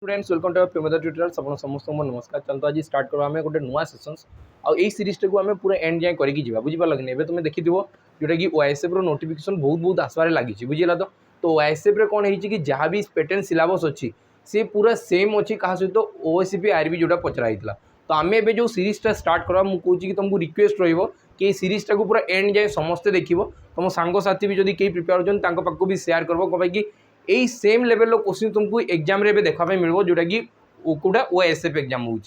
Students welcome to Premda tutorials आपन समस्त नमस्कार। चलतो आज स्टार्ट करबा हमें गोटे नुआ सेशंस आ एई सीरीज को हमें पूरा एंड जाय करिक जीवा बुझी पाल कि तुम देखिथिबो जोटा कि ओएसएफ रो नोटिफिकेशन बहुत आसबार लगी बुझीला तो ओएसएफ रे कोन हेछि कि जहां भी पैटर्न सिलेबस अछि से पूरा सेम अछि कहा सहित ओएसपी आरबी जोटा पचरा हितला। तो आमे एबे जो सीरीज टा स्टार्ट करबा मु कहूछि कि तुमको रिक्वेस्ट रहइबो कि सीरीज टा को पूरा एंड जाय समस्त देखिबो तुम सांगो साथी भी जदी केही प्रिपेयर होजन तांको पाखको भी शेयर करबो को कि यही सेम लेवल क्वेश्चन तुमको एग्जाम रे देखा मिल जोटा कि कौटा ओएसएफ एग्जाम हो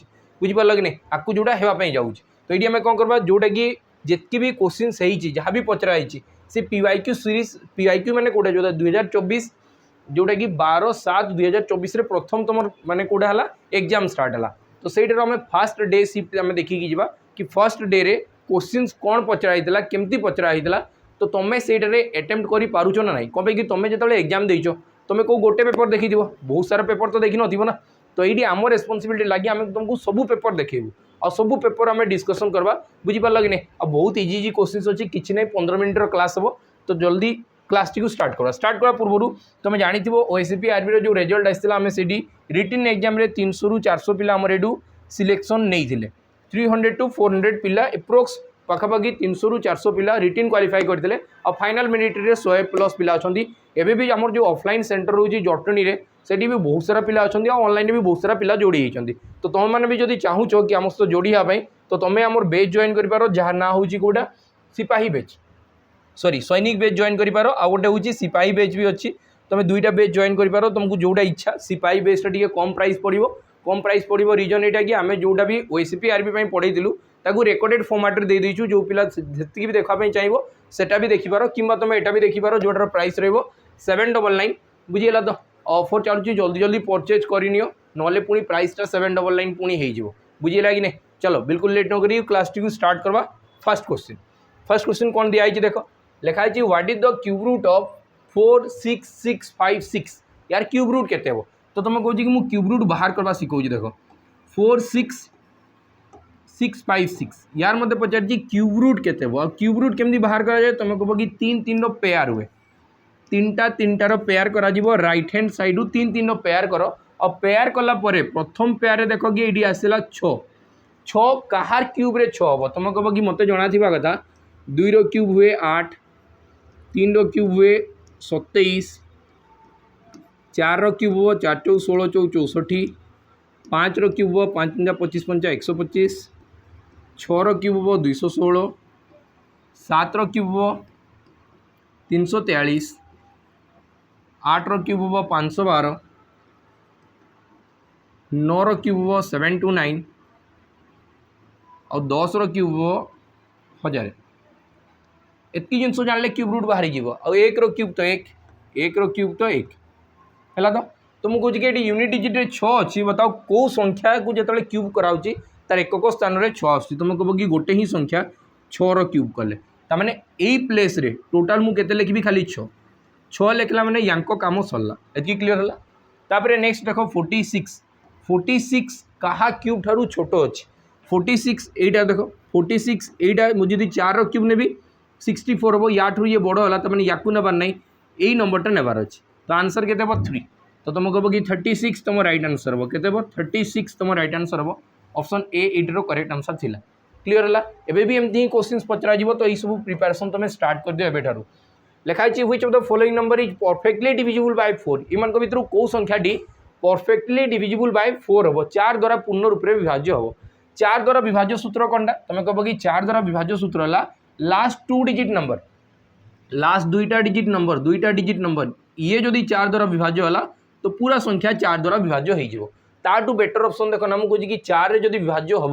बुझीपार कि नहीं आपको जोटा होगापी जाऊँ। तो ये आम कौन करवा जोटा कि जितकी भी क्वेश्चन है जहाँ भी पचराई से पीवाईक्यू सीरीज पीवाईक्यू मैंने कौटा जो 2024 जोटा कि 12/7/2024 प्रथम तुम माने कौटा है एग्जाम स्टार्ट है। तो सहीटर आम फास्ट डे शिफ्ट आम देखिकी जावा कि फर्स्ट डे रे क्वेश्चन कौन पचराई केमती पचराई तो तुम्हें से अटेम्प्ट कर पारुच ना ना कौन कि तुम्हें जो एग्जाम देच तुम्हें कौ गोटे पेपर देखी बहुत सारा पेपर तो देखी ना। तो ये आम रेस्पॉन्सिबिलिटी लगे आम तुमको सब पेपर देखेबू और सब पेपर आम डिस्कसन करवा बुझीपार कि नहीं आ बहुत इजी क्वेश्चन अच्छी कि नहीं 15 मिनट क्लास हम। तो जल्दी क्लास टी स्टार्ट करवा पूर्व तुम जानी ओएसपी आरबी जो रिजल्ट आसाला आम से रिटन एग्जाम 300 ରୁ 400 पिला आमर एडू सिलेक्शन नहीं 300 to 400 पिला एप्रोक्स पाखापाखि 300 ରୁ 400 पिला रिटन क्वालिफाई करते और फाइनल मेरिट रे 100+ पिला अच्छा एबे भी आमर जो ऑफलाइन सेंटर रोची जटनी रे सेठी भी बहुत सारा पिला अच्छा और ऑनलाइन भी बहुत सारा पिला जोड़ी होती। तो तुम मैंने भी जब चाहूच कि आम सहित जोड़ी हाँपाई तो तुम्हें आमर बेच जॉइन कर जहाँ ना हूँ कौटा सिपाही बेच सॉरी सैनिक बेच जॉइन कर गोटे हूँ सिपाही बेच भी अच्छी तुम दुईटा बेच जॉइन कर तुमको जोटा इच्छा सिपाही बेचटा टी कम प्राइस पड़ो रिजन यहाँ कि आम जोटा भी ओएसपी आरबी पढ़ेलु ताकू रेकर्डेड फॉर्मेट दे देचु जो पिला जी भी देखापी चाहिए सेटा भी देखिपार कि तुम एटा भी देखिपार जोटार प्राइस रही 799 बुझीगला। तो ऑफर चलुची जल्दी जल्दी परचेज करनी ना पुणी प्राइसटा 799 पुणी हो बुझीगला कि नहीं। चलो बिल्कुल लेट न करी क्लास टी स्टार्ट करवा। फर्स्ट क्वेश्चन कौन दिखाई देख लिखाई what is the cube root of 46656 यार क्यूब रूट केते हो तो तुम कहूँ कि मुझे क्यूब रूट बाहर करवा शिखा देख 46656 यार मत पचार क्यूब रूट केते हो क्यूब रूट केमती बाहर करा जाए तुम कह कि 3 रो पेयर हुए 3 पेयर करा राइट हैंड साइड 3 पेयर कर और पेयर कला प्रथम पेयर देख कि ये आसला 6 कहार क्यूब रे 6 हम तुम कह कि मत जना कथा 2 रो क्यूब हुए 8 3 रो क्यूब हुए 27 4 रो क्यूब हो 4 × 16 = 64 5 रो क्यूब हो 5 × 25 = 125 6 रो क्यूब हो 216 7 रो क्यूब हो 343 8 रो क्यूब हो 512 9 रो क्यूब हो 729 और 10 रो क्यूब हो 1000 एतकी जिनस जानले क्यूब रूट बाहरी जीव और 1 रो क्यूब तो 1 रो क्यूब तो 1 है। तो मुझे कहूँ कि यूनिट डिजिट 6 अच्छी बताओ कौ संख्या को जो क्यूब कराऊँच तार एकक स्थान में 6 आस तुम कह कि गोटे ही संख्या 6 रो क्यूब कले ताने यही प्लेस रे टोटाल मुझे लिखी खाली 6 लिखला मैंने यांको काम सरला एति क्लीयर है। तापर नेक्स्ट देख 46 कहा क्यूब ठारू छोट अच्छे 46 एटा देख 46 एटा मुझे 4 रो क्यूब नेबी 64 हम या ये बड़ है तो मैंने या नेबार ना यही नंबरटा नेबार अच्छे। तो आंसर के 3 तो तुम कह कि 36 तुम राइट आंसर हम के 36 तुम राइट आंसर हम ऑप्शन ए एटर करेक्ट आंसर थी क्लीयर है। एबे भी एमती क्वेश्चन पचरा तो यही सब प्रिपेरेसन तुम स्टार्ट कर दियो एबेठारू लिखाई which of the following number is perfectly divisible by 4 इन भितर कौ संख्याटी परफेक्टली डिविजिबल बाय 4 हम 4 द्वारा पूर्ण रूप से विभाज्य हम 4 द्वारा विभाज्य सूत्र कौनटा तुम कह कि 4 द्वारा विभाज्य सूत्र है लास्ट 2 डिजिट नंबर लास्ट 2टा डिजिट नंबर ये जदि 4 द्वारा विभाज्य है तो पूरा संख्या 4 द्वारा विभाज्य हो बेटर ऑप्शन देख ना मुझे कि 4 रे जदि विभाज्य हम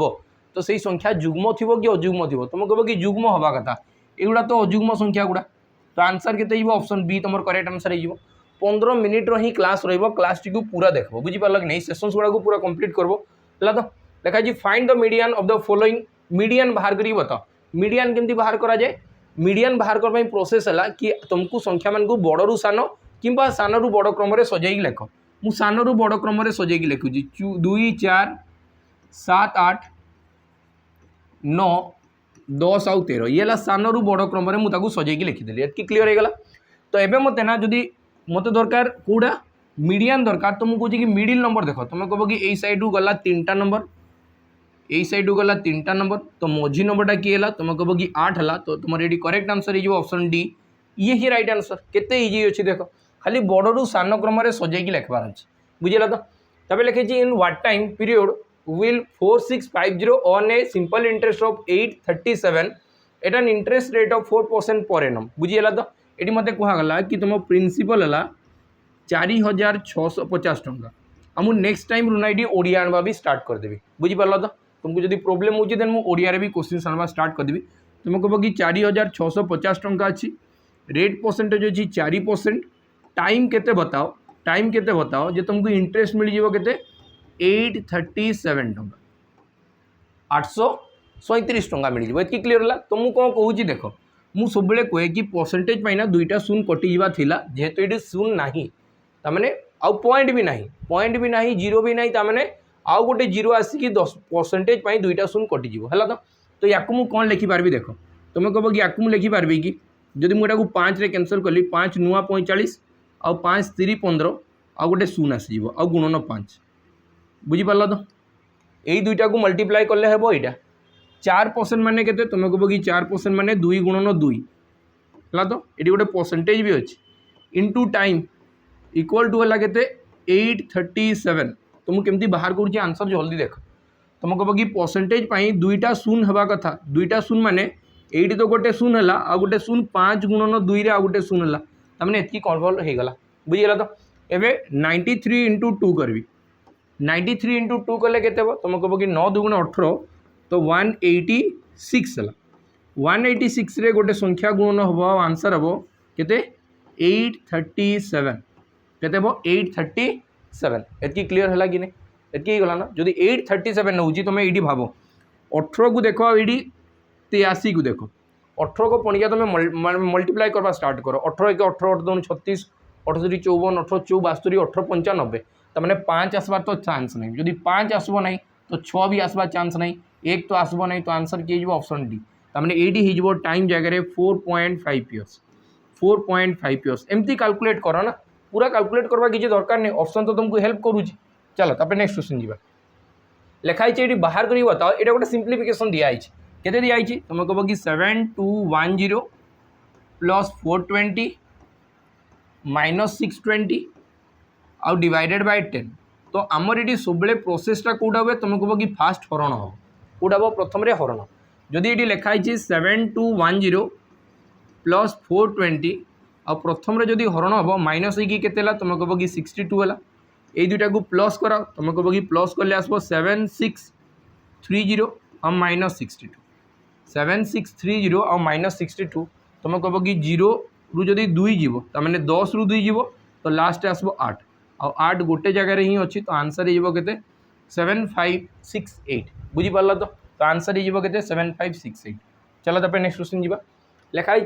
तो सही संख्या जुग्म थी कि अजुग्म थी तुम कह कि जुग्म हवा कथा एगुड़ा तो अजुग्म संख्या गुड़ा। तो आंसर के ऑप्शन बी तुम करेक्ट आंसर हो 15 मिनिट ही क्लास क्लास टी पूरा देख बुझीपार कि नहीं सेसन्स गुड़ा को पूरा कंप्लीट करबो है। तो देखा find the median of the following median बाहर करी बताओ मीडियन केमती बाहर करा जाए मीडियन बाहर करने प्रोसेस है कि तुमको संख्या मान को बड़ रु सान कि सान रु बड़ क्रम सजाई लेख मु सान रु बड़ क्रम सजाई लिखुची 2 4 7 8 9 10 आउ 13 ये सान रु बड़ क्रम मुझे सजाई लिखिदेली एति क्लीयर हो गला। तो एबे मत ना जदि मत दरकार कौड़ा मीडियन दरकार तो मुझे कहूँ कि मिडिल नंबर देख तुम कह कि यही साइड गला 3टा नंबर यही साइड गला 3टा नंबर तो मझी नंबरटा किए है तुम कह कि 8 है तो तुम ये करेक्ट आंसर हो ऑप्शन डी ये ही राइट आंसर केते इजी अच्छी देख खाली बड़ू सान क्रम सजैकी लिखबार अच्छे बुझेगा तो तब लिखे in what time period will 4650 on a simple interest of 837 at an interest rate of 4% per annum बुझीगला तो ये मत कहला कि तुम प्रिंसिपल है 4650 टंका आम नेक्स्ट टाइम रुना ओडिया आनवा भी स्टार्ट करदेवी बुझीपार तो तुमको जब प्रोब्लेम हो देन मुझे ओडिया भी क्वेश्चन आनवा स्टार्ट करदेवी तुम कह कि 4650 टंका अच्छी रेट परसेंटेज अच्छी 4% टाइम केते बताओ जे तुमको इंटरेस्ट मिल जाव केते 837 टंका 837 टंका मिल जाए ये क्लीयर है तो मुझे कौन कहूँ देख मुझे सब कहे कि परसेंटेज पाइना 2टा शून कटिजा जेहेतु ये शून ना ताने आउ पॉइंट भी ना जीरो भी ना ताने आउ गोटे जीरो आसिक 10 परसेंटेज 2टा शून कटिज है तो या मुझे कौन लिखिपारि देख तुम कह कि या लिखिपारि कि जदि मुझे 5 रे कैंसल कली 5 नुआ 45 आउ 5 3 15 आउ गोटे शून आसीज आउ गुणन 5 बुझीपार तो यही 2टा को मल्टीप्लाई कले हे यहाँ 4% माने केते तुम कह कि 4% माने 2 गुणन 2 है तो ये गोटे परसेंटेज भी अच्छी इंटू टाइम इक्वल टू है केते 837 तो मुझे केमती बाहर करूँ आंसर जल्दी देख तुम कह कि परसेंटेज 2टा शून हवा कथा 2टा शून माने ये तो गोटे शून है आ गोटे शून 5 गुणन 2 रे आ गोटे शून है तमें एति कन्फर्म हो गला बुझीगला तो एवं 93 इंटू 2 करी 93 इंटू 2 कले के तुम कह कि 9 2 18 तो 186 है 186 रे गोटे संख्या गुणन हम आंसर हम के 837 केते हम 837 एति क्लीयर है कि नहीं एति गला ना जदि 837 नौ तुम ये भाव 18 को देख ये 83 को देख 18 को पणिया तुम मल्टीप्लाई करवा स्टार्ट कर 18 1 18 8 2 36 68 54 18 62 18 95 तमें 5 आसबार तो चांस नहीं जदि 5 आसब ना तो 6 भी आसबार चांस नहीं 1 तो आसब ना तो आंसर किए ऑप्शन डी तमें ये हो टाइम जगह 4.5 इयर्स 4.5 इयर्स एमती कैलकुलेट कर ना पूरा कैलकुलेट करवा किसी दरकार नहीं ऑप्शन तो तुमको हेल्प करुँच चलो तब नेक्स्ट क्वेश्चन जी लिखाई ये बाहर कर बताओ ये गोटे सिंप्लीफिकेशन दिखाई केते दिखाई तुम कह कि 7210 प्लस 420 माइनस 620 आउ डिवाइडेड बाय 10 तो आमर ये सब प्रोसेसटा कौटा हुए तुम कह कि फास्ट हरण हम कौटा हम प्रथम हरण जदि ये लिखाई 7210 प्लस 420 आ प्रथम जदि हरण हम माइनस होते तुम कह कि 62 है ये 2टा को प्लस कर तुम कह कि प्लस कले आसो 7630 और माइनस 62 7630 और माइनस 62 तुम कह कि 0 रु जदि 2 जीव ताने 10 रु 2 जीव तो लास्ट आसो 8 और 8 गोटे जगार ही अच्छी तो आंसर हो के 7568 बुझीपार तो आंसर हो के 7568 चलो तब नेक्स्ट क्वेश्चन जी लिखाई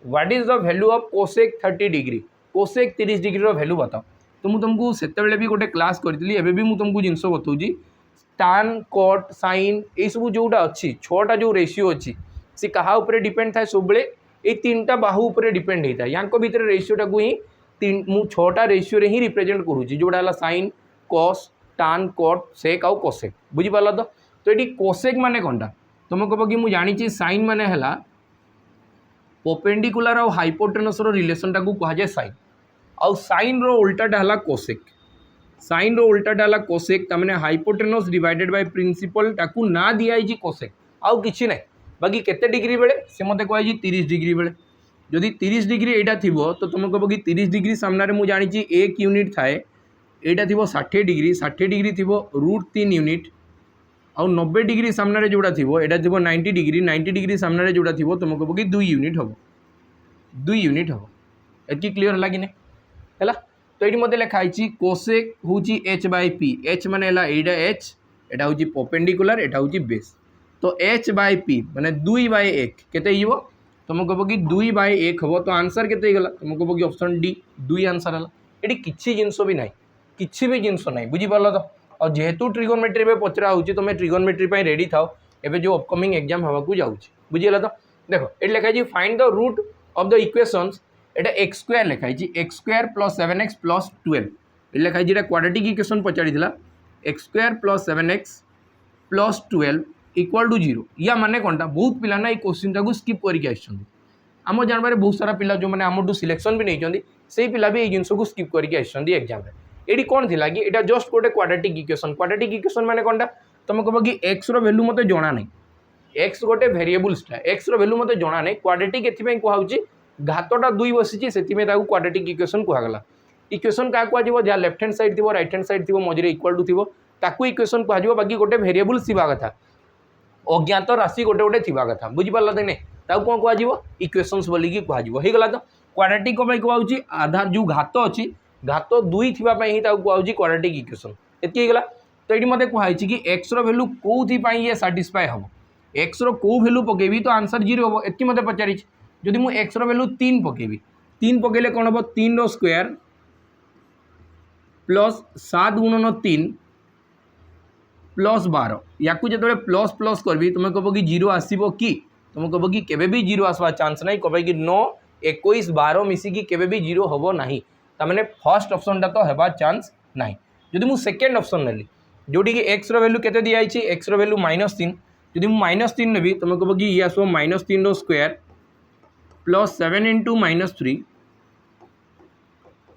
what is the value of cosec 30 degree cosec 30 degree value बताओ तो मुझे तुमको से भी गोटे क्लास करी एवं भी तुमको जिनस बताऊँगी टान कट साइन ये सब जोटा अच्छी 6टा जो रेसीओ अच्छी सी क्या डिपेंड थाए सब ये 3टा बाहु पर डिपेंड होता है या भितर रेसीओटा को ही 6टा रेसीओ ही रिप्रेजेंट करुँची जोड़ा है साइन कस टान कट सेक आउ कोसेक बुझीपार तो ये कोसेक माने कौनटा तुम कह कि मुझे जानी साइन माने है परपेंडिकुलर और हाइपोटेनस रिलेशनटा को कहुए साइन आउ साइन रो उल्टाटा है कोसेक साइन रो उल्टाटा है कोसेक तमें हाइपोटेनस डिवाइडेड बाय प्रिंसिपल ताकू ना दिखाई कोसेक आउ किछि ना बाकी केते डिग्री बेले से मत कहुई 30 डिग्री बेले जदि 30 डिग्री यहाँ थी तो तुम कह कि 30 डिग्री सामने मुझे जानी 1 यूनिट थाए यहाँ थी 60 डिग्री 60 डिग्री थी √3 यूनिट आउ 90 डिग्री सामने जोड़ा थी यहाँ थी 90 डिग्री 90 डिग्री सामने जोड़ा थी तुम कह कि 2 यूनिट हम 2 यूनिट हम एति क्लीयर है कि नहीं है तो ये मत लिखाई कोसेक हूँ h/p h माने एटा h एटा हूँ परपेंडिकुलर एटा हूँ बेस तो h/p माने 2/1 केते हो तुम कह कि 2/1 हम तो आंसर केते गला तुम कह कि ऑप्शन डी 2 आंसर है ये किसी जिनस भी ना किसी भी जिनस ना बुझीपार तो और जेहेतु ट्रिगोनमेट्री में पचरा हो तुम ट्रिगोनमेट्री रेडी थाओ एवं जो अपकमिंग एग्जाम हवा को जाऊँगी बुझीगला तो देख ये लिखाई find the root of the equations एटा x² लिखाई x² + 7x + 12 लिखाई जेटा क्वाड्रेटिक इक्वेशन पचाड़ी x square plus 7x plus 12 equal to 0 या माने कौनटा बहुत पिला ना क्वेश्चन टाक स्किप करके आम जानवर बहुत सारा पिला जो मैंने आमठू सिलेक्शन भी नहीं से पिला भी जिन को स्किप करके एग्जाम ये कौन थी कि यहाँ जस्ट गोटे क्वाड्रेटिक इक्वेशन माने कौनटा तुम कह कि एक्स रैल्यू मत जना नहीं एक्स गोटे भेरिएबल्सटा एक्स रैल्यू मत जना नहीं क्वाड्रेटिक एथपाई कहुच्छी घातटा दुई बसी से क्वाड्रेटिक इक्वेशन कहगला इक्वेशन क्या कह जहाँ लेफ्ट हैंड साइड थी राइट हैंड साइड थी मझे इक्वाल टू थी ताकू इक्वेशन कह बाकी गोटे भेरिएबल्स थी कथा अज्ञात राशि गोटे गोटे थी कथा बुझीपार कि नहीं कौन कह इक्वेशंस बोलिकी कहगला तो क्वाड्रेटिक कहुच्छी आधार जो घात अच्छी घात दुई थी कहुच्छी क्वाड्रेटिक इक्वेशन एतला तो ये मत कहुई कि एक्स रैल्यू कौन ये साटिस्फाए हम एक्स रो भैल्यू पकेबी तो आंसर 0 हम ये मत पचारि जदि मुझे एक्स रैल्यू 3 पकेबी 3 पकेले कौन हम 3 रो स्क्वायर प्लस 7 गुणन 3 प्लस 12 या जो प्लस प्लस करी तुम कह कि 0 आसो कि तुम कह कि केबे भी 0 आसवा चांस ना कह कि 9 21 12 मिसिकी केबे भी 0 हम ना ताने फर्स्ट ऑप्शन तो हेबा चांस ना जदि मुझे सेकेंड ऑप्शन नेली जोटी कि एक्स रैल्यू केते दिया एक्स रैल्यू -3 जदि -3 नेबी तुम कह कि ये आसो -3 रो square plus 7 into -3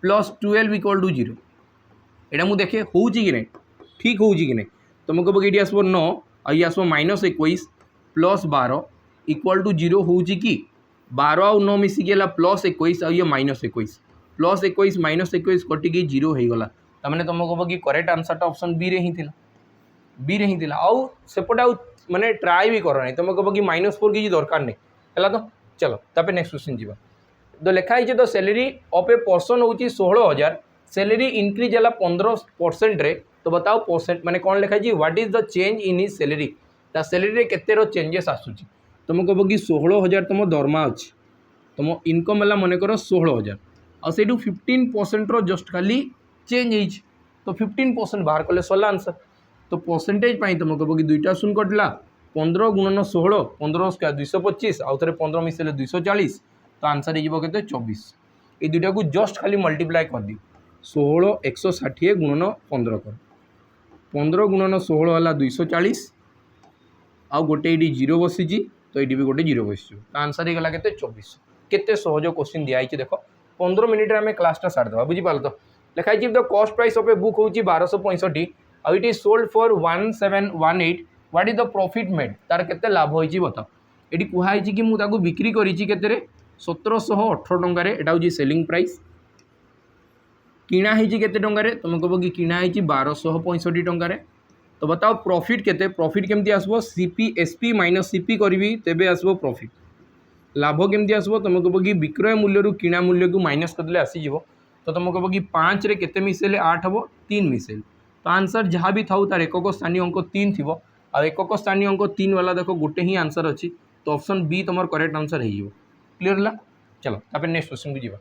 plus 12 equal to 0 यहाँ मुझे देखे हो कि नहीं ठीक हो कि नहीं तुम कह कि ये आसो 9 और ये आसो -21 प्लस 12 इक्वल टू 0 हो कि 12 और 9 मिसिकी प्लस 21 और ये -21 प्लस 21 -21 कटिकी 0 हो गला तमें तुम कह कि करेक्ट आंसरटा ऑप्शन बी रे ही थी आउ सेपटे आउ माने ट्राए भी कर तुम कह कि -4 किसी दरकार नहीं है तो चलो तापर नेक्स्ट क्वेश्चन जी तो लिखाई तो सैलरी ऑफ ए पर्सन हूँ 16,000 सैलरी इनक्रीज है 15% रे तो बताओ परसेंट माने कौन लिखाई what is the change in his salary ता सैलरी केते चेंजेस आसूची तुम कह कि 16,000 तुम दरमा अच्छी तुम इनकम है मनकर 16,000 और से 15% जस्ट खाली चेंज हो तो 15% बाहर कले सरला आंसर तो परसेंटेज तुम कह कि दुईटा शून कटला 15 गुणन 16 15 स्क्वायर 225 आउ थे 15 मिसेले 240 तो आंसर हो 24 ये दुईटा को जस्ट खाली मल्टीप्लाई कर दी 16 160 गुणन 15 कर 15 गुणन 16 है 240 आउ गोटे ये 0 बसी तो ये भी गोटे 0 बस तो आंसर होगा के 24 केते सहज क्वेश्चन दिखाई देख 15 मिनिट आम क्लासटा सारिदेवा बुझीपार तो लिखाई the cost price of a book हूँ 1265 और it is sold for 1718 what is the profit made तार केते लाभ होइछि बताओ ये कहुई कि मुझे बिक्री करी 1718 टंकार यहाँ हूँ सेलिंग प्राइस किणा केते टंकार तुम कह कि किणा 1265 टंकार तो बताओ प्रॉफिट केते प्रॉफिट केमती आसबो सीपी एसपी माइनस सीपी करी तेबे आसबो प्रॉफिट लाभ केमती आसबो तुम कह कि विक्रय मूल्य रु किणा मूल्य को माइनस करदे आसीजिवो तो तुम कह कि 5 रे केते मिसेले 8 हम 3 मिसेल तो आंसर जहाँ भी था तार एकक स्थानीय अंक 3 थी और एकक स्थानीय अंक 3 वाला देखो गोटे ही आंसर अच्छी तो ऑप्शन बी तुम करेक्ट आंसर हो क्लीयर है चलो तापर नेक्स्ट क्वेश्चन को जीवा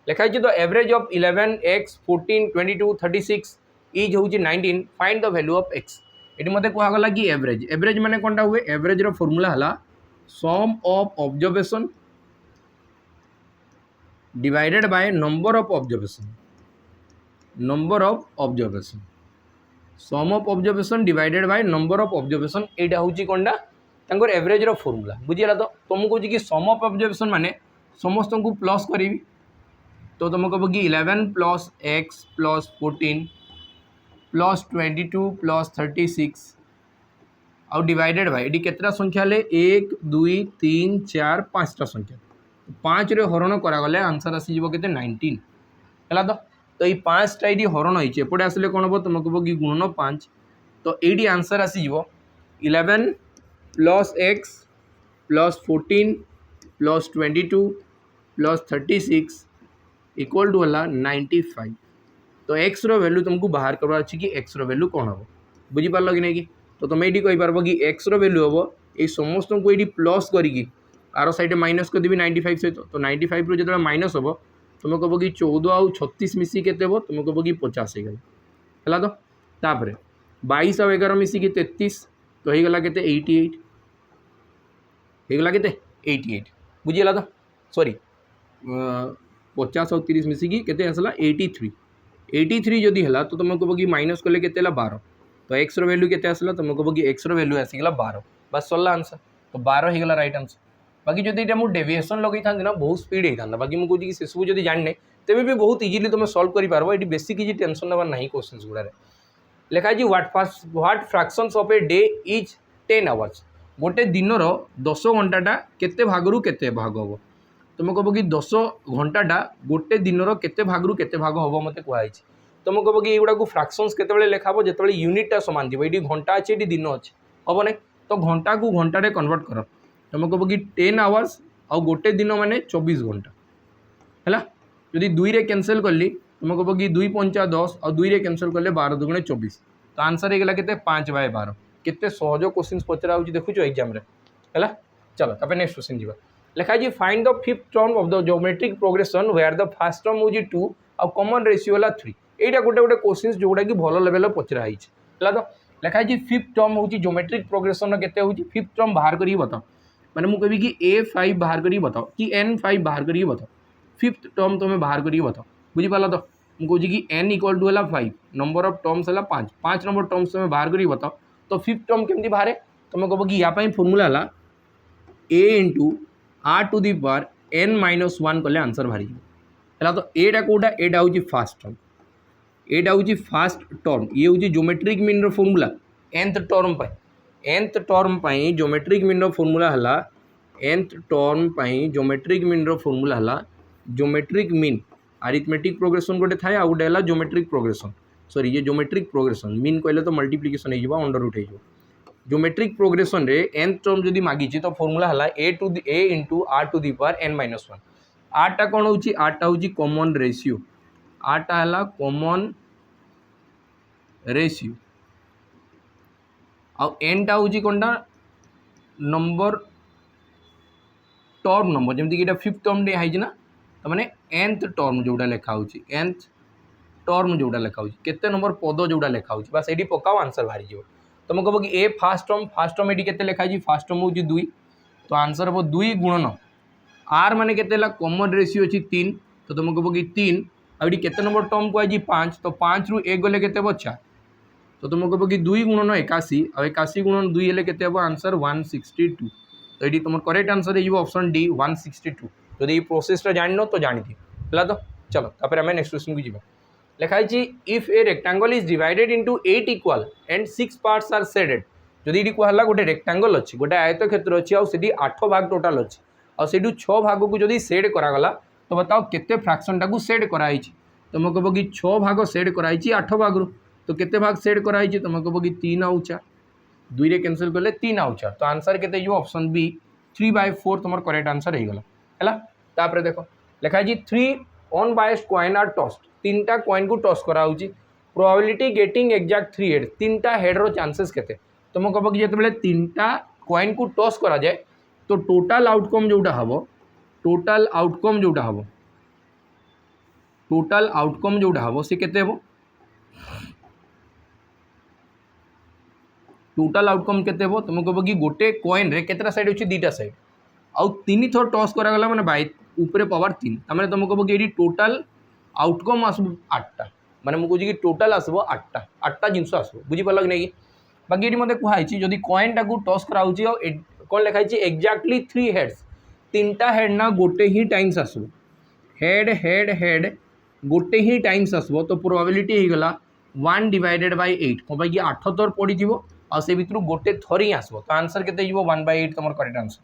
लिखाई the average of 11 x 14 22 36 is हूँ 19 find the value of x ये मत कहगला कि एवरेज एवरेज माने कौनटा हुए एवरेज रो फॉर्मूला है sum of observation divided by number of observation sum of observation divided by number of observation यहाँ हूँ कौनटा एवरेज रो फॉर्मूला बुझीला तो तुमको कौन कि सम ऑफ ऑब्जर्वेशन माने समस्त को प्लस करी तो तुम कह कि 11 plus x plus 14 plus 22 plus 36 आउ डिवाइडेड बाय ये केतटा संख्या ले 1 2 3 4 5टा संख्या 5 रे हरण करागले आंसर आसीज के 19 है तो ये 5टा ये हरण होती एपटे आसले कौन हम तुम कह कि गुणन 5 तो ये आंसर आसीज 11 plus x plus 14 plus 22 plus 36 equal to है 95 तो एक्स रो वैल्यू तुमको बाहर करवा अच्छी कि एक्स रो वैल्यू कौन हम बुझीपार कि नहीं कि तो तुम ये कहीपर कि एक्स रो वैल्यू हम ये समस्त को ये प्लस करी आर साइड माइनस कर देवी 95 सहित तो 95 रू जो माइनस हम तुम कह कि 14 आउ 36 मिसी के तुम कह कि 50 है तो तापर 22 आउ 11 मिसिकी 33 तो होगा के 88 होगा के 88 बुझीगला तो सॉरी 50 और 30 मिसिकी केते आसला 83 83 जदि है तो तुम कह कि माइनस कले के 12 तो एक्स वैल्यू के तुम कह कि एक्स वैल्यू आसीगला 12 बस सरला आंसर तो 12 होगा राइट आंसर। बाकी जब ये डेविएशन लगे था ना बहुत स्पीड होता है बाकी मुझे से सब जब जाने तेज भी बहुत इजिली तुम सल्व कर ये बेसिक किसी टेंशन नबार ना क्वेश्चन गुड़ा लिखा है what fractions of a day is 10 hours गोटे दिन 10 घंटाटा केते भागरू केते भाग हम तुम कह कि 10 घंटाटा गोटे दिन केते भागरू केते भाग हम मत कहुई तुम कह कि युवा को फ्रैक्शंस केते लिखाब जो यूनिटा सामान थी ये घंटा अच्छे ये दिन अच्छे हम ना तो घंटा को घंटे कन्वर्ट कर तुम कह कि 10 आवर्स आ गोटे दिन माने 24 घंटा है जदि 2 रे कैंसिल कली तुम कह कि 2 पंचा 10 और 2 रे कैंसिल कले 12 दुगुणे 24 तो आंसर होगा के 5/12 केते सहज क्वेश्चन पचरा हो देखु एग्जाम है। चलो तब नेक्स्ट क्वेश्चन जी लिखा है find the fifth term of the geometric progression where the first term हूँ 2 और कॉमन रेशियो है 3 यहाँ गोटे गोटे क्वेश्चन जोड़ा कि भल लेवल पचरा है तो लिखा है फिफ्थ टर्म हूँ ज्योमेट्रिक प्रोग्रेशन के फिफ्थ टर्म बाहर कर बताओ मैंने मुझे कहि कि A5 बाहर कर बताओ कि N5 बाहर कर बताओ फिफ्थ टर्म तुम्हें बाहर कर बताओ बुझीपार तो मुझे कि N इक्वल टू है 5 नंबर ऑफ टर्म्स है 5 नंबर टर्म्स तुम्हें बाहर कर बताओ तो फिफ्थ टर्म केमती बाहर तुम कह कि यहाँ फर्मूला है A into R to the power N-1 कले आंसर बाहरी है तो एटा कौटा एटा हूँ फास्ट टर्म एटा हूँ फास्ट टर्म ये हूँ geometric mean formula nth term nth term geometric mean formula है nth term geometric mean formula है ज्योमेट्रिक मीन अरिथमेटिक प्रोग्रेशन गोटे थाए आ गोटे है ज्योमेट्रिक प्रोग्रेशन सॉरी ये ज्योमेट्रिक प्रोग्रेशन मीन कहले तो मल्टीप्लिकेशन हो अंडर रूट हो ज्योमेट्रिक प्रोग्रेशन रे nth टर्म जदि मागी तो फर्मूला है A into R to the power N-1 आरटा कौन हो आरटा हूँ कॉमन रेशियो आरटा है कॉमन रेशियो आ एनटा हूँ कौनटा नंबर टर्म नंबर जमीक ये फिफ्थ टर्म डे है ना तो मैंने nth टर्म जोटा लिखा हो nth टर्म जोटा लिखा हो केते नंबर पद जोटा लिखा हो बस ये पकाओ आंसर बाहरी जाओ तुम कह कि ए फास्ट टर्म ये के लिखा है फास्ट टर्म हूँ 2 तो आंसर हम 2 गुणन आर माने केते कॉमन रेशियो अच्छी 3 तो तुम कह कि 3 आगे केते नंबर टर्म को 5 तो 5 रु 1 गले केते 4 तो तुम कह कि 2 गुणन 81 और 81 गुणन 2 हेल्ले केते आंसर 162 तो ये तुम करेक्ट आंसर हो ऑप्शन डी 162 जो ये प्रोसेसटा जान तो जानी है तो चलो तापर आम नेक्स्ट क्वेश्चन को जी लिखा है if a rectangle is divided into 8 equal and 6 parts are shaded जदि ये कहला गोटे रेक्टांगल अच्छी गोटे आयत क्षेत्र अच्छी आठ 8 भाग टोटाल अच्छी और 6 भाग को जदि सेड करागला तो बताओ केते फ्रैक्शन टाक सेड कराई तुम कह कि 6 भाग सेड कराई 8 भाग रू तो केते भाग सेड कराई तुम कह कि 3 आउ 4 2 रे कैंसिल कले 3 आउ 4 तो आंसर केते ऑप्शन बी 3/4 तुम करेक्ट आंसर हो गला है। देख लिखा है 3 अनबायस्ड कॉइन आर टॉस्ड 3टा कॉइन को टॉस कराऊँ प्रोबेबिलिटी गेटिंग एक्जाक्ट 3 हेड 3टा हेड्र चांसेस केते तुम कह कि जो 3टा कॉइन को टॉस करा जाए तो टोटाल आउटकम जोटा हम टोटाल आउटकम जोटा हम सी केते हम टोटाल आउटकम केते हम तुम कह कि गोटे कॉइन रे केतटा साइड अच्छी 2टा साइड आउ 3 थर टॉस करागला माने बाय ऊपर पावर 3 तार तुम कह कि टोटाल आउटकम आसब 8टा माने मुझे कि टोटाल आसब 8टा जिनस आसब बुझीपार कि नहीं बाकी ये मतलब कहुई जदि कॉइन टाक टॉस कराऊँ कौन लिखाई एक्जाक्टली 3 हेड्स 3टा हेड ना गोटे ही टाइम्स आसब हेड हेड हेड गोटे ही टाइम्स आसब तो प्रोबेबिलिटी हो गला 1/8 कौन कि 8 थर पड़ी आ से भितर गोटे थर ही आसब तो आंसर केते 1/8 तुम करेक्ट आंसर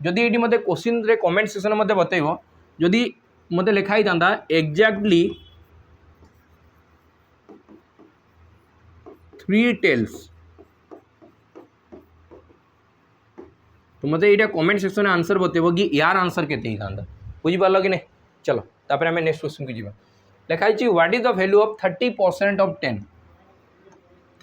जदि ये मतलब क्वेश्चन रे कमेंट सेक्शन में बतैब जदि मत लिखाई था एक्जाक्टली 3 टेल्स तो मतलब ये कमेंट सेक्शन में आंसर बतेब कि यार आंसर केते था बुझीपार कि नहीं। चलो तापर आम नेक्स्ट क्वेश्चन को जी लिखाई what is the value of 30% of 10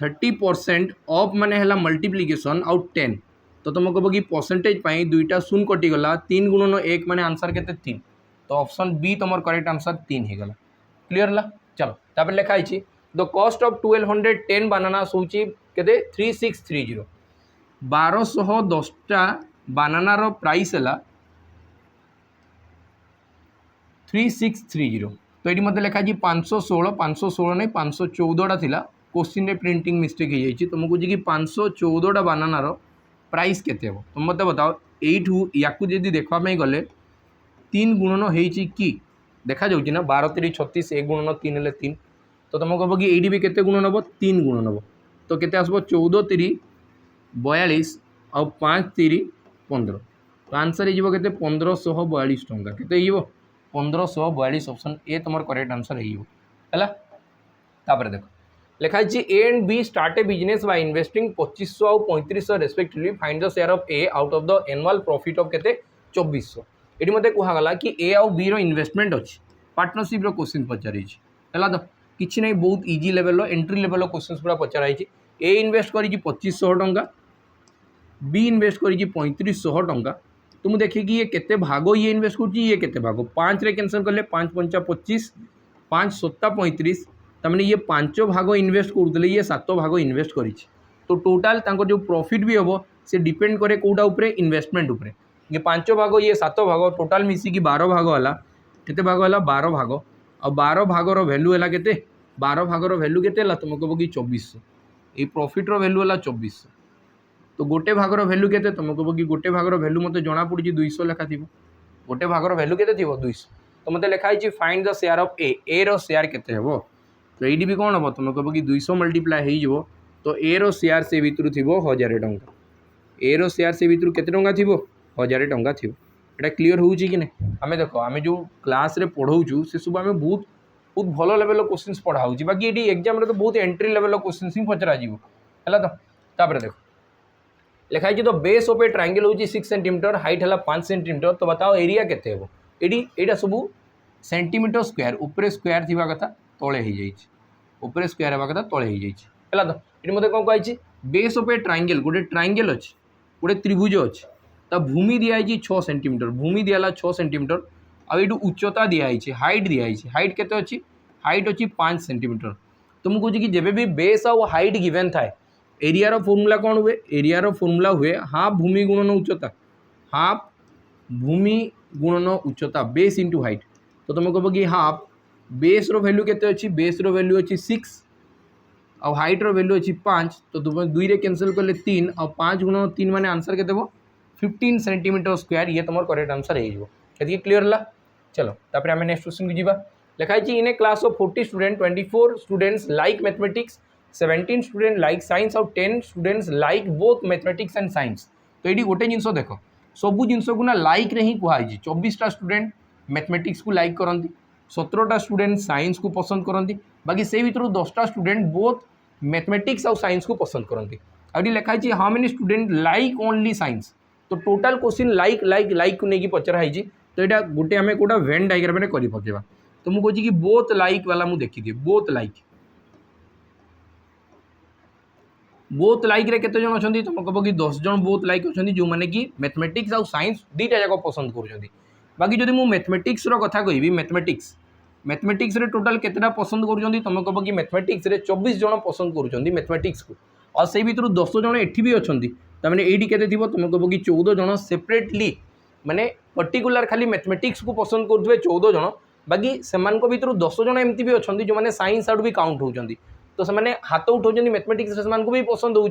30% of माने है मल्टीप्लिकेशन आउट 10 तो तुम कह कि परसेंटेज 2टा शून्य कटिगला 3 गुणन 1 माने आंसर केते 3 तो ऑप्शन बी तुम करेक्ट आंसर 3 होगा क्लीयर है। चलो तापर लिखाई द कॉस्ट ऑफ 1210 बानानास हूँ केते 3630 1210टा बानानार प्राइस है 3630 तो ये मतलब लिखा 516 नहीं 514टा थिला क्वेश्चन रे प्रिंटिंग मिस्टेक हो जाइए तुमको जी कि 514टा बानानार प्राइस केते हो तुम मत बताओ एठू याकू जदि देखापी गले 3 गुणन होती कि देखा जाऊँ ना 12 3 36 1 गुणन 3 हेल्ले 3 तो तुम कह कि ये भी केते गुणन हम 3 गुणन हम तो केते आसब 14 3 42 और 5 3 15 तो आंसर हो 1542 टंका केते 1542 ऑप्शन ए तुम करेक्ट आंसर है। देखो लिखा है A and B start a business by investing 2500 और 3500 respectively find the share of A out of the annual profit of केते 2400 ये मत कहगला कि ए आउ बी रो इन्वेस्टमेंट अच्छी पार्टनरशिप रो क्वेश्चन पचार है तो किसी नहीं बहुत easy level entry level question पूरा पचार ए इन्वेस्ट कर 2500 टंका बी इन्वेस्ट कर 3500 टंका तुम देखिए कि ये केते भाग ये इन्वेस्ट कर भाग 5 रे कैंसल कले 5 पंचा 25 5 7 35 तमें ये 5 भाग इन्वेस्ट करुले ये 7 भाग इन्वेस्ट कर तो टोटाल जो प्रॉफिट भी हम से डिपेंड करे कौटा उपरे इन्वेस्टमेंट उपरे ये 5 भाग ये 7 भाग टोटाल मिसिकी 12 भाग है केते भाग है 12 भाग और 12 भागर भैल्यू है केते 12 भागर भैल्यू केते तुम कह कि 2400 ये प्रॉफिट रो भैल्यू है 2400 तो गोटे भागर भैल्यू केते तुम कह कि गोटे भागर भैल्यू मत जना पड़ी 200 लेखा थी गोटे भागर भैल्यू केते 200 तो मत लिखाई find the share of A रो शेयर केते हेबो तो ये भी कौन हम तुम कह कि 200 मल्टीप्लाई हो तो ए रो शेयर से भितर थी 1000 टंका ए रो शेयर से भितर केते टंका थी 1000 टंका थी एटा क्लीयर हो कि नहीं आम देख आम जो क्लास रे पढ़ाऊँ से सब आम बहुत बहुत भल लेवल क्वेश्चन पढ़ाऊँ बाकी ये एग्जाम तो बहुत एंट्री लेवल क्वेश्चन ही पचरा है तो देख लिखाई the base of A triangle हूँ 6 सेंटीमीटर हाइट है 5 सेंटीमीटर तो बताओ एरिया केते हेबो एटा सब सेंटीमीटर स्क्वायर उपरे स्क्वायर थी कथा तले हो जाए स्क्वायर हवा कथा तले हो जाए तो ये मतलब कौन कही बेस ऑफ ए ट्रायंगल गोटे ट्रायंगल अच्छे गोटे त्रिभुज अच्छे ता भूमि दिखाई 6 सेंटीमीटर भूमि दिहला 6 सेंटीमीटर आ ये उच्चता दिखाई हाइट दिखाई हाइट केते अच्छी हाइट अच्छी 5 सेंटीमीटर तो मुझे कहूँ कि जब भी बेस आउ हाइट गिवेन थाए एरिया रो फॉर्मूला कौन हुए एरिया रो फॉर्मूला हुए हाफ भूमि गुणन उच्चता हाफ भूमि गुणन उच्चता बेस इंटू हाइट तो तुम कह कि हाफ बेस रो वैल्यू केते अच्छी बेस रो वैल्यू अच्छी 6 और हाइट रो वैल्यू अच्छी 5 तो तुम 2 रे कैंसिल कले 3 और 5 गुणन 3 माने आंसर केते 15 सेंटीमीटर स्क्वायर ये तुम करेक्ट आंसर हो क्लीयर है। चलो तापर आम नेक्स्ट क्वेश्चन को जीवा लिखाई in a class of 40 student 24 students like mathematics 17 student like science और 10 students like both mathematics and science तो ये गोटे जिनस देख सबू जिनस को ना लाइक रे ही कहुई 24टा स्टूडेंट मैथमेटिक्स को लाइक करती 17टा स्टूडेंट साइंस को पसंद करती बाकी से भर 10टा स्टूडेंट बोथ मैथमेटिक्स और साइंस को पसंद करती आगे लिखाई how many student like only science तो total question like like like को लेकिन पचराई तो यहाँ गोटे आम कौटा वेन डायग्राम में कर पकेबा तो मुझे कहूँ कि बोथ लाइक वाला मुझे देखी बोथ लाइक रे केते जन अछंती तुम कह कि 10 जन बोथ लाइक अछंती जो माने कि मैथमेटिक्स और साइंस दुईटा जाक पसंद करुँच बाकी जब मुझे मैथमेटिक्स रो कथा कहि मैथमेटिक्स रे टोटाल केतेटा पसंद करुँच तुम कह कि मैथमेटिक्स रे 24 जन पसंद करुँच मैथमेटिक्स को और से भर 10 जन एठी भी अछंती तमाने एठी केते थिबो तुम कह कि 14 जन सेपरेटली माने पर्टिकुलर खाली मैथमेटिक्स को पसंद करुवे 14 जन बाकी से भर 10 जन एमती भी अच्छा जो मैंने साइंस आड़ भी काउंट होती तो से हाथ उठाऊँ मैथमेटिक्स से भी पसंद हो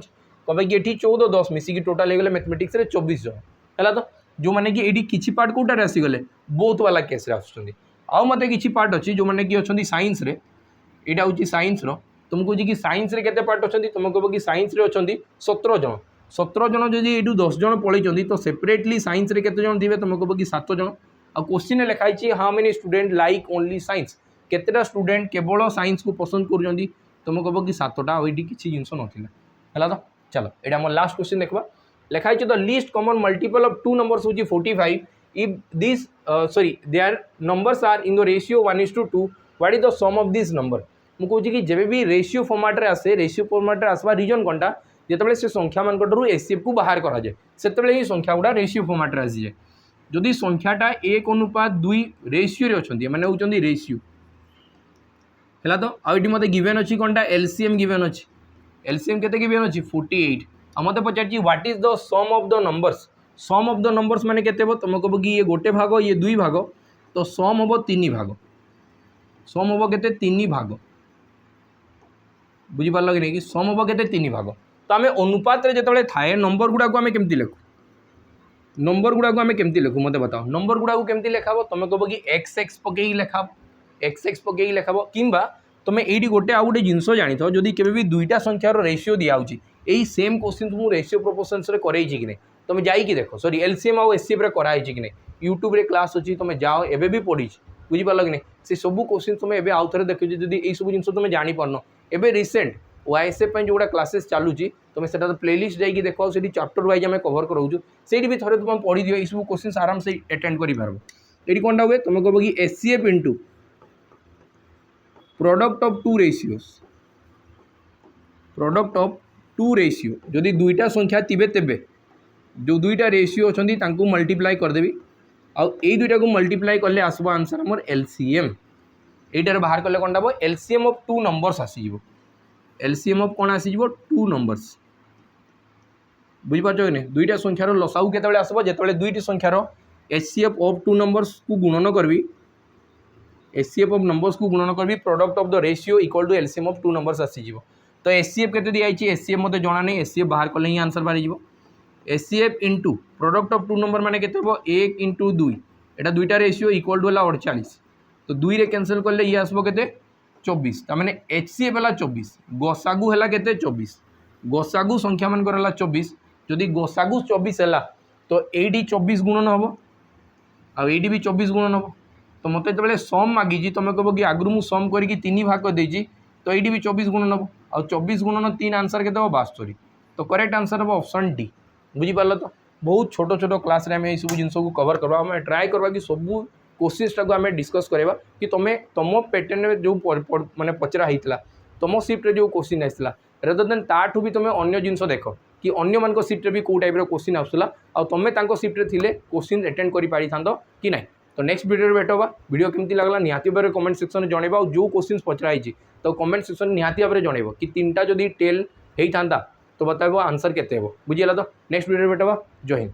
कहे कि ये 14 10 मिसिकी टोटाल हो गले मैथमेटिक्स 24 जन है तो जो मैंने कि ये किसी पार्ट कौटार आसीगले बोथ वाला केस आउ मत कि पार्ट अच्छी जो मैंने कि अच्छा साइंस यहाँ हूँ साइंस तुम कह कि साइंस केते पार्ट अच्छा तुम कह कि साइंस अच्छा 17 जन जब ये 10 जन पढ़ी तो सेपरेटली साइंस केते जन थे तुम कह कि 7 जन आ क्वेश्चन लिखाई how many student like only science केतेटा स्टूडेंट केवल साइंस को पसंद कर तुम कह कि 7टा ये किसी जिनस नाला तो चलो ये आम लास्ट क्वेश्चन देखा लिखाई the least common multiple of 2 numbers हूँ 45 if this sorry their numbers are in the ratio 1:2 what is the sum of this number मुझे कहूँ कि जब भी रेशियो फॉर्मेट रे आसे रेशियो फॉर्मेट रे आसवा रीजन कौनटा जिते से संख्या मान एचसीएफ को बाहर कराए से ही संख्या गुड़ा रेशियो फॉर्मेट रे आसी जाए जदि संख्याटा 1:2 रेशियो अच्छा मैंने होती रेशियो है तो आईटी मत गिवेन अच्छी कौनटा एलसीएम गिवेन अच्छी एलसीएम केते गिवेन अच्छी 48 आ मत पचार what is the sum of the numbers माने केते तुम कह कि ये गोटे भाग ये 2 भाग तो सम हम 3 भाग सम हम के 3 भाग बुझीपार कि नहीं कि सम हम के 3 भाग तो आम अनुपात जो थाए नंबर गुड़ा को आम केमती लिखु नंबर गुड़ा को आम केमती लिखु मत बताओ नंबर गुड़ा को केमती लिखाब तुम कह कि एक्स एक्स पकई लिखाब एक्स एक्स पकई लिखाब किंबा तुम ये गोटे आउ गोटे जिनस जानी था जदि केबे भी दुईटा संख्यार रेसीओ दिखाऊँगी यही सेम क्वेश्चन तुमको रेसीओ प्रोपोर्शन्स रे करई कि नहीं तुम जाइए देख सॉरी एलसीएम आउ एचसीएफ रे कराई कि नहीं यूट्यूब रे क्लास अच्छी तुम जाओ एबे भी पढ़ी बुझीपार कि नहीं से सब क्वेश्चन तुम एबे आउ थे देखो जदि ये सब जिन तुम जापर एबे रिसेंट ओआईएसएफ जो गुड़ा क्लासेस चलुची तुम से प्लेलिस्ट जाइए देख से चैप्टर वाइज आम कवर कराऊँ से भी थे तुम पढ़ी दियो ये सब क्वेश्चन आराम से अटेंड कर ये कौन हुए तुम कह कि HCF into product of two ratios product of two ratio जदि दुईटा संख्या थे तेबे जो दुईटा रेशियो अच्छा मल्टीप्लाई करदेवी आउ ये दुईटा को मल्टीप्लाई कले आसब आंसर आमर एलसीएम यहीटार बाहर कले कौन हम एलसीएम ऑफ टू नंबर्स आसीज एलसीएम ऑफ कौन आसीज टू नंबर्स बुझीपार कि नहीं दुईटा संख्यार लसाऊ केतबेले आसब जेतबेले दुईटी संख्यार एचसीएफ ऑफ टू नंबर्स को गुणन करबी एचसीएफ ऑफ नंबर्स को गुणन करबी product of the ratio equal to LCM of two numbers आसीज तो एचसीएफ केते दिखाई एचसीएफ मते जना नहीं एचसीएफ बाहर कले ही आंसर बाहरी जीवो HCF into product of two number माने केते हो 1 इंटू 2 एटा दुईटा रेशियो इक्वल टू 48 तो 2 रे कैंसिल करले ये आसबो केते 24 ता माने एचसीएफ हला 24 गोसागु हला केते 24 गोसागु संख्या मान करला 24 जदि गोसागु 24 हला तो एडी 24 गुणन हबो आ एडी भी 24 गुणन हबो तो मते जबले सम मागी जी तुम कहबो कि आगु मु सम करी 3 भाग कर देजी तो एडी भी 24 गुणन हबो आ 24 गुणन 3 आंसर केते हो 72 तो करेक्ट आंसर हबो ऑप्शन डी बुझीपार तो बहुत छोट छोट क्लास रे आम सब जिन को कवर करवा आम ट्राए करवा कि सब क्वेश्चन टाक आम डिस्कस करवा कि तुम्हें तुम पैटर्न में जो माने पचरा होता तुम सिफ्ट जो क्वेश्चन आसला रेदर देन ताठू भी तुम अन्य जिन देख कि अन्य मान सिफ्ट भी कौ टाइप क्वेश्चन आसूला आ तुम सिफ्ट थे क्वेश्चन अटेंड कर पारि था कि ना तो नेक्स्ट वीडियो भेटवा वीडियो केमती लगला निहाती भाव कमेंट सेक्शन में जनइबा जो क्वेश्चन पचराई तो कमेंट सेक्शन निहाती भाव जनइब कि 3टा जदि टेल होता तो बताइब आंसर केते बुझीगला तो नेक्स्ट वीडियो भेटवा जय हिंद।